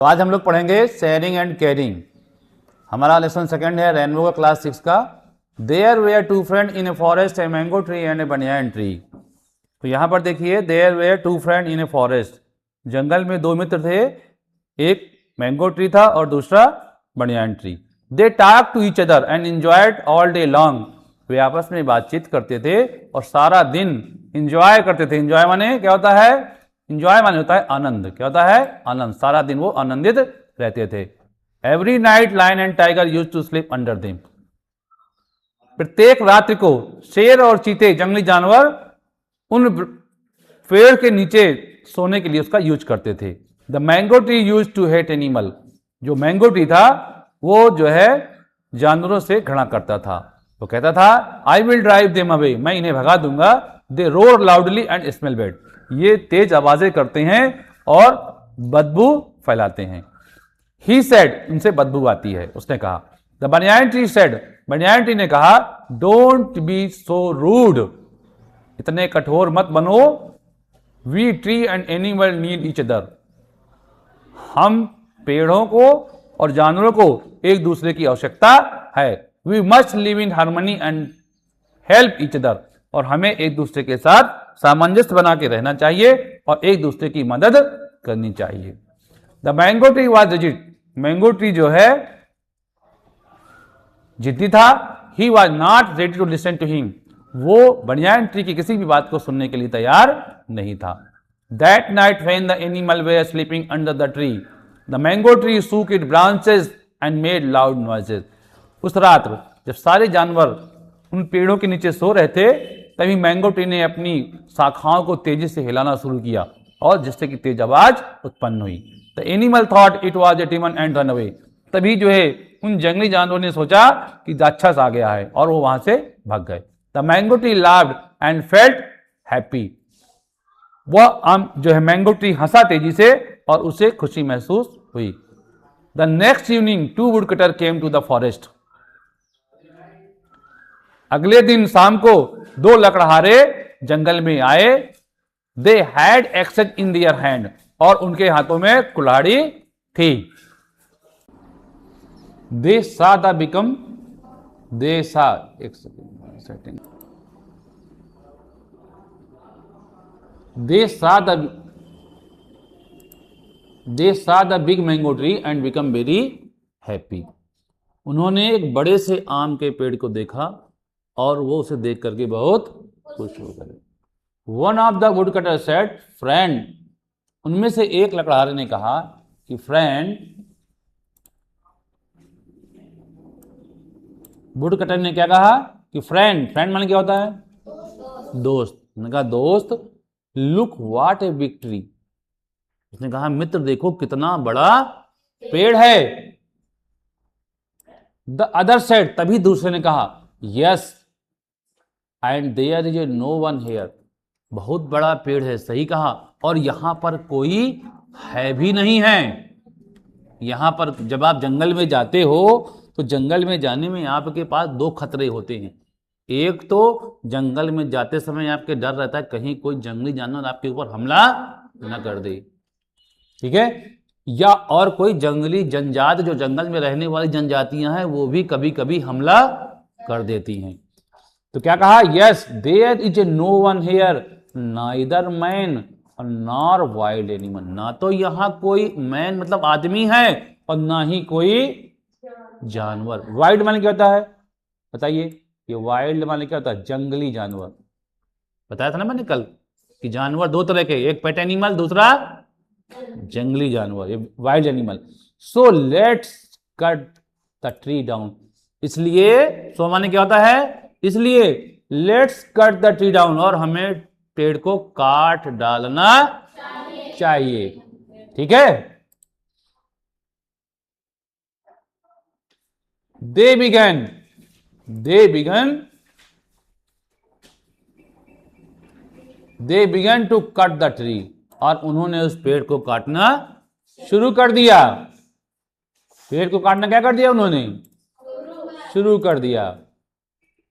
तो आज हम लोग पढ़ेंगे शेयरिंग एंड केयरिंग। हमारा लेसन सेकंड है रेनबो का क्लास 6 का। There were two friend in a forest, a mango tree and a banyan tree. तो यहाँ पर देखिए, there were two friend in a forest, जंगल में दो मित्र थे, एक मैंगो ट्री था और दूसरा banyan tree. They talk to each other and enjoyed all day long. वे आपस में बातचीत करते थे और सारा दिन इंजॉय करते थे। इंजॉय माने क्या होता है? इंजॉय माने होता है आनंद। क्या होता है? आनंद। सारा दिन वो आनंदित रहते थे। Every night lion and tiger used to sleep under them. प्रत्येक रात्रि को शेर और चीते, जंगली जानवर, उन पेड़ के नीचे सोने के लिए उसका यूज करते थे। The mango tree use to hate animal. जो मैंगो ट्री था वो जो है जानवरों से घृणा करता था। वो कहता था I will drive them away, मैं इन्हें भगा दूंगा। They roar loudly and smell bad. ये तेज आवाजें करते हैं और बदबू फैलाते हैं। ही सेड, उनसे बदबू आती है। उसने कहा। The banyan tree said, banyan tree ने कहा डोंट बी सो रूड, इतने कठोर मत बनो। We tree and animal need each other. हम पेड़ों को और जानवरों को एक दूसरे की आवश्यकता है। We must live in harmony and help each other. और हमें एक दूसरे के साथ सामंजस्य बना के रहना चाहिए और एक दूसरे की मदद करनी चाहिए। The mango tree was rigid. Mango tree जो है जिद्दी था। He was not ready to listen to him. वो बनियान ट्री की किसी भी बात को सुनने के लिए तैयार नहीं था। That night when the animal were sleeping under the tree, the mango tree shook it branches and made loud noises. उस रात जब सारे जानवर उन पेड़ों के नीचे सो रहे थे, तभी मैंगो ट्री ने अपनी शाखाओं को तेजी से हिलाना शुरू किया और जिससे कि तेज आवाज उत्पन्न हुई। The animal thought it was a demon and run away. तभी जो है उन जंगली जानवरों ने सोचा कि राक्षस आ गया है और वो वहां से भाग गए। The mango tree laughed and felt happy. वह जो है मैंगो ट्री हंसा तेजी से और उसे खुशी महसूस हुई। The next evening two woodcutter came to the forest. अगले दिन शाम को दो लकड़हारे जंगल में आए। They had axes in their hand, और उनके हाथों में कुल्हाड़ी थी। दे सा द बिकम, दे सा, एक सेकेंड, दे सा the big mango tree and become very happy. उन्होंने एक बड़े से आम के पेड़ को देखा और वो उसे देख करके बहुत खुश हो गए। One of the wood cutter said friend. उनमें से एक लकड़हारे ने कहा कि फ्रेंड। वुड कटर ने क्या कहा कि फ्रेंड। फ्रेंड माने क्या होता है? दोस्त। उन्होंने कहा दोस्त, look what a big tree. उसने कहा मित्र देखो कितना बड़ा पेड़ है। द अदर सेड, तभी दूसरे ने कहा yes and there is a no one here. बहुत बड़ा पेड़ है, सही कहा, और यहां पर कोई है भी नहीं है। यहां पर जब आप जंगल में जाते हो तो जंगल में जाने में आपके पास दो खतरे होते हैं। एक तो जंगल में जाते समय आपके डर रहता है कहीं कोई जंगली जानवर आपके ऊपर हमला न कर दे, ठीक है, या और कोई जंगली जनजात जो जंगल में रहने वाली जनजातियां हैं वो भी कभी कभी हमला कर देती हैं। तो क्या कहा? Yes there is a no one here neither man nor wild animal. ना तो यहां कोई मैन मतलब आदमी है और ना ही कोई जानवर। वाइल्ड माने क्या होता है बताइए? ये वाइल्ड माने क्या होता है? जंगली जानवर। बताया था ना मैंने कल कि जानवर दो तरह के, एक पेट एनिमल, दूसरा जंगली जानवर, ये wild animal. So let's cut the tree down. इसलिए सो माने क्या होता है? इसलिए let's cut the tree down, और हमें पेड़ को काट डालना चाहिए। ठीक है। They began to cut the tree, और उन्होंने उस पेड़ को काटना शुरू कर दिया। पेड़ को काटना क्या कर दिया उन्होंने? शुरू कर दिया।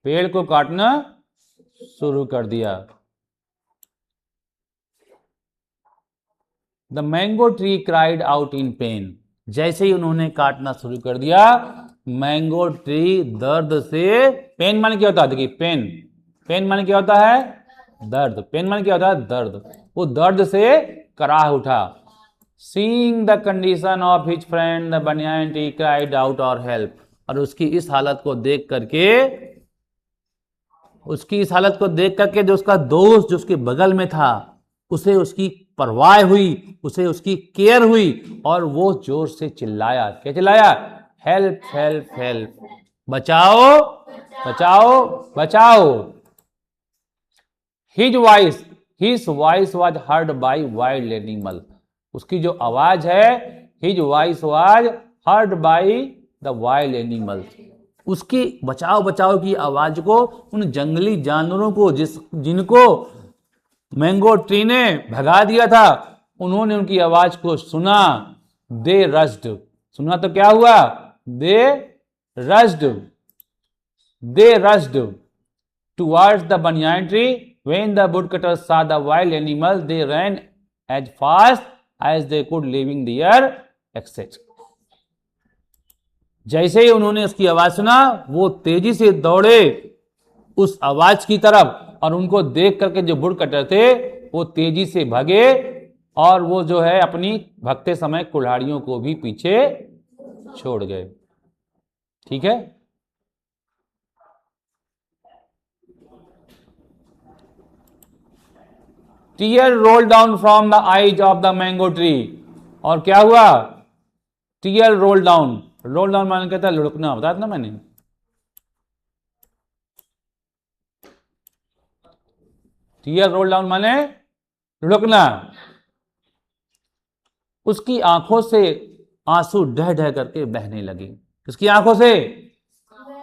पेड़ को काटना शुरू कर दिया। The mango tree cried out in pen. जैसे ही उन्होंने काटना शुरू कर दिया, मैंगो ट्री दर्द से, पेन माने क्या होता है, देखिए पेन, पेन माने क्या होता है, दर्द, पेन माने क्या होता है, दर्द, वो दर्द से कराह उठा। Seeing the condition of his friend the banyan tree cried out और हेल्प, और उसकी इस हालत को देख करके, उसकी इस हालत को देख करके जो उसका दोस्त जो उसके बगल में था, उसे उसकी परवाह हुई, उसे उसकी केयर हुई, और वो जोर से चिल्लाया। क्या चिल्लाया, हेल्प हेल्प हेल्प, बचाओ बचाओ बचाओ। His voice was heard by wild animal, उसकी जो आवाज है, his voice was heard by the wild animal, उसकी बचाओ बचाओ की आवाज को उन जंगली जानवरों को जिनको मैंगो ट्री ने भगा दिया था, उन्होंने उनकी आवाज को सुना। दे रश्ड, सुना तो क्या हुआ, they rushed, they rushed towards the banyan tree. When the woodcutters saw the wild animal, they ran as fast as they could, leaving their exit. जैसे ही उन्होंने उसकी आवाज सुना, वो तेजी से दौड़े उस आवाज की तरफ, और उनको देख करके जो वुड कटर थे वो तेजी से भागे, और वो जो है अपनी भगते समय कुल्हाड़ियों को भी पीछे छोड़ गए। ठीक है, tear roll down from the eyes of the mango tree, और क्या हुआ, tear roll down, roll down माने कहता है लुढ़कना, बताया था ना मैंने, टीयर रोल डाउन माने लुढ़कना। उसकी आंखों से आंसू ढह ढह करके बहने लगे, किसकी आंखों से,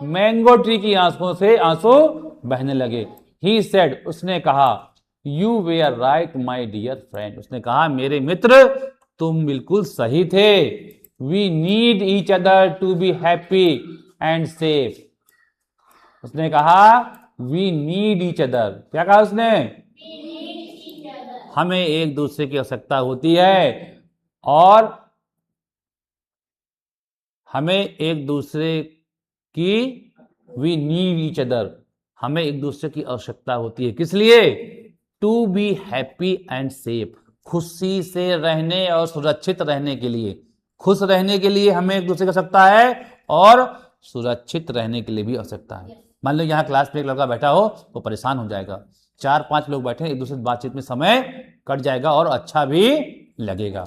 मैंगो ट्री की आंखों से आंसू बहने लगे। ही सेड, उसने कहा, you were right my dear friend, उसने कहा मेरे मित्र तुम बिल्कुल सही थे। We need each other to be happy and safe, उसने कहा वी नीड ईच अदर, क्या कहा उसने, हमें एक दूसरे की आवश्यकता होती है, और हमें एक दूसरे की, वी नीड ईच अदर, हमें एक दूसरे की आवश्यकता होती है, किस लिए, to be happy and safe, खुशी से रहने और सुरक्षित रहने के लिए, खुश रहने के लिए हमें एक दूसरे की आवश्यकता है, और सुरक्षित रहने के लिए भी आवश्यकता है। मान लो यहाँ क्लास में एक लड़का बैठा हो, वो परेशान हो जाएगा, 4-5 लोग बैठे, एक दूसरे से बातचीत में समय कट जाएगा और अच्छा भी लगेगा।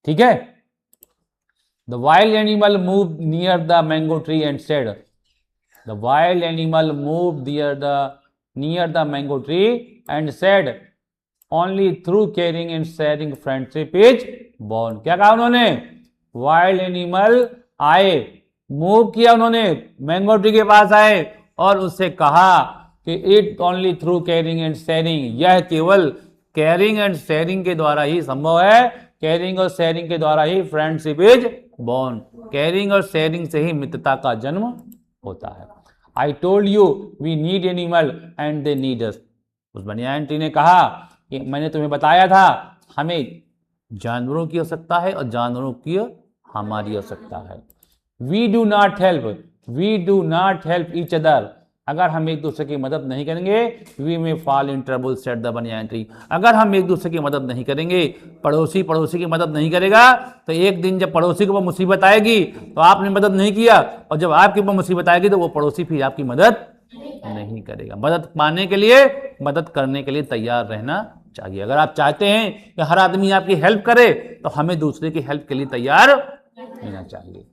ठीक है, the wild animal move near the mango tree and said, the wild animal move near the mango tree and said, only through caring and sharing friendship is born. क्या कहा उन्होंने, वाइल्ड एनिमल आए, मूव किया उन्होंने, mango tree के पास आए और उससे कहा कि it only through caring and sharing, यह केवल केयरिंग एंड शेयरिंग के द्वारा ही संभव है, केयरिंग और शेयरिंग के द्वारा ही फ्रेंडशिप इज बॉर्न, केयरिंग और शेयरिंग से ही मित्रता का जन्म होता है। I told you we need animal and they need us, उस बनियान ट्री ने कहा कि मैंने तुम्हें बताया था हमें जानवरों की आवश्यकता है और जानवरों की हमारी आवश्यकता है। We do not help each other, अगर हम एक दूसरे की मदद नहीं करेंगे, वी में fall in trouble said the banyan tree, अगर हम एक दूसरे की मदद नहीं करेंगे, पड़ोसी की मदद नहीं करेगा, तो एक दिन जब पड़ोसी के ऊपर मुसीबत आएगी तो आपने मदद नहीं किया, और जब आपके ऊपर मुसीबत आएगी तो वो पड़ोसी फिर आपकी मदद नहीं करेगा। मदद पाने के लिए, मदद करने के लिए तैयार रहना चाहिए। अगर आप चाहते हैं कि हर आदमी आपकी हेल्प करे, तो हमें दूसरे की हेल्प के लिए तैयार रहना चाहिए।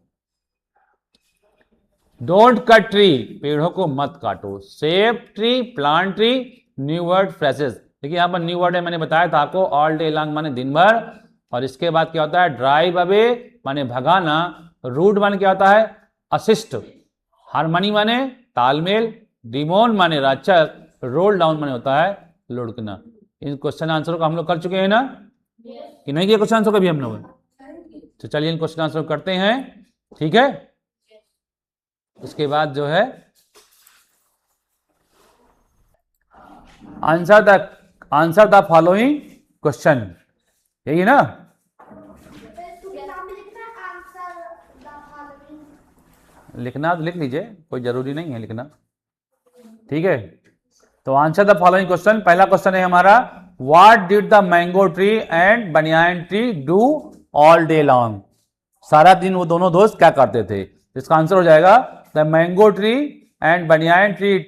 डोंट कट ट्री, पेड़ों को मत काटो। Save tree, plant tree, new word phrases. देखिए यहां पर न्यू वर्ड है, मैंने बताया था आपको, ऑल डे लॉन्ग माने दिन भर, और इसके बाद क्या होता है, ड्राइव अवे माने भगाना, रूट माने क्या होता है, असिस्ट, हारमोनी माने तालमेल, डिमोन माने राक्षस, रोल डाउन माने होता है लुढ़कना। इन क्वेश्चन आंसर को हम लोग कर चुके हैं ना, कि नहीं किया क्वेश्चन आंसर कभी हम लोग, तो चलिए इन क्वेश्चन आंसर करते हैं। ठीक है, उसके बाद जो है आंसर द फॉलोइंग क्वेश्चन, यही ना, लिखना तो लिख लीजिए, कोई जरूरी नहीं है लिखना, ठीक है। तो आंसर द फॉलोइंग क्वेश्चन। पहला क्वेश्चन है हमारा, what did the mango tree and banyan tree do all day long? सारा दिन वो दोनों दोस्त क्या करते थे? इसका आंसर हो जाएगा, the mango tree and banyan tree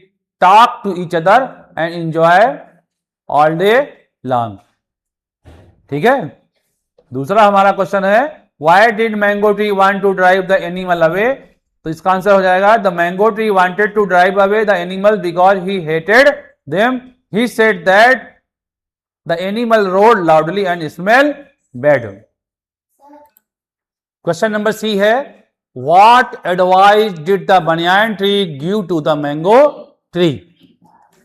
talk to each other and enjoy all day long, ठीक है। दूसरा हमारा क्वेश्चन है, why did mango tree want to drive the animal away? तो इसका आंसर हो जाएगा, the mango tree wanted to drive away the animal because he hated them, he said that the animal rode loudly and smell bad. Question number C है, what advice did the banyan tree give to the mango tree?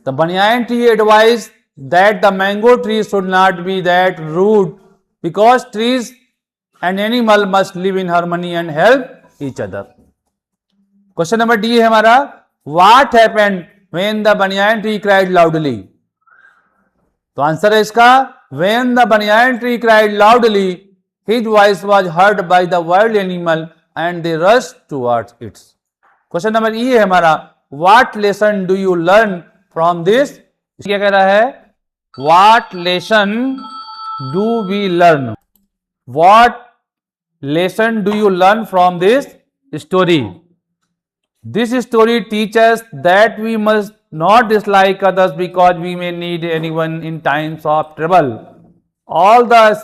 The banyan tree advice that the mango tree should not be that rude because trees and animal must live in harmony and help each other. Question number D है हमारा, what happened when the banyan tree cried loudly? तो answer है इसका, when the banyan tree cried loudly his voice was heard by the wild animal and they rushed towards it. Question number E है हमारा, what lesson do you learn from this? क्या कह रहा है, What lesson do we learn? What lesson do you learn from this story? This story teaches that we must not dislike others because we may need anyone in times of trouble. All the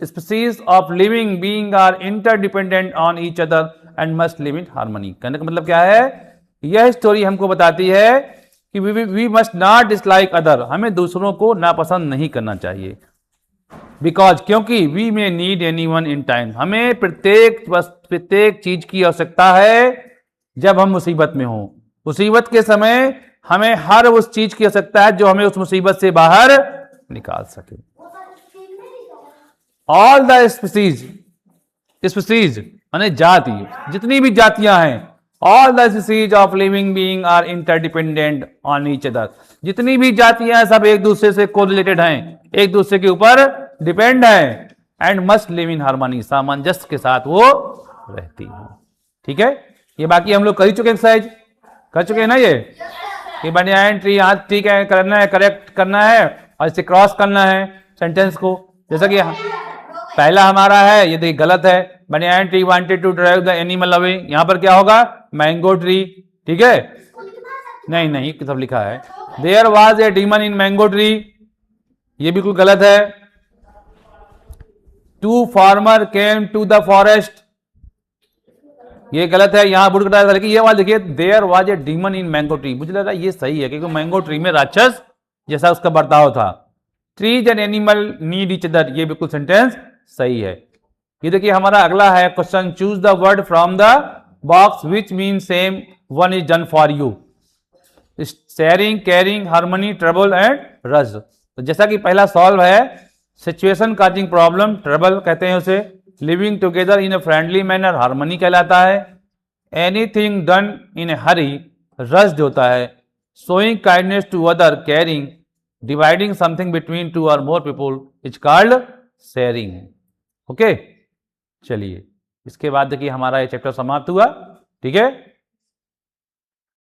species of living beings are interdependent on each other and must live in harmony. कहने का मतलब क्या है, यह story हमको बताती है कि we must not dislike other, हमें दूसरों को नापसंद नहीं करना चाहिए। बिकॉज, क्योंकि we may need anyone in time, हमें प्रत्येक चीज की आवश्यकता है जब हम मुसीबत में हो। मुसीबत के समय हमें हर उस चीज की आवश्यकता है जो हमें उस मुसीबत से बाहर निकाल सके। ऑल द स्पीसीज माने जाति, जितनी भी जातियां हैं, All the species of living being are interdependent on each other. जितनी भी जातियां सब एक दूसरे से कोरिलेटेड हैं, एक दूसरे के ऊपर डिपेंड हैं, and must live in harmony, सामंजस्य के साथ वो रहती हैं, ठीक है। ये बाकी हम लोग कर ही चुके, एक्सरसाइज कर चुके हैं ना ये बनियान ट्री, हाथ ठीक है करना है, करेक्ट करना है और इसे क्रॉस करना है सेंटेंस को। जैसा कि पहला हमारा है, ये देखिए गलत है, banyan tree wanted to drive the animal away, यहां पर क्या होगा, मैंगो ट्री, ठीक है। नहीं सब लिखा है, there was a demon in mango tree, ये बिल्कुल गलत है। Two farmer came to the forest, ये गलत है, यहां बुढ़ कटा, ये वाला देखिए, there was a demon in mango tree, मुझे लगा ये सही है क्योंकि मैंगो ट्री में राक्षस जैसा उसका बर्ताव था। Trees and animal need each other, ये बिल्कुल सेंटेंस सही है। ये देखिए हमारा अगला है question, choose the word from the box which mean same one is done for you. Sharing, caring, harmony, trouble and रज। तो जैसा कि पहला सॉल्व है, सिचुएशन काजिंग प्रॉब्लम, ट्रबल कहते हैं उसे। Living together in a friendly manner, harmony कहलाता है। एनीथिंग डन इन ए हरी, रज होता है। Showing kindness to other, caring. Dividing something between two or more people is called sharing. Okay, चलिए इसके बाद देखिए हमारा ये चैप्टर समाप्त हुआ, ठीक है।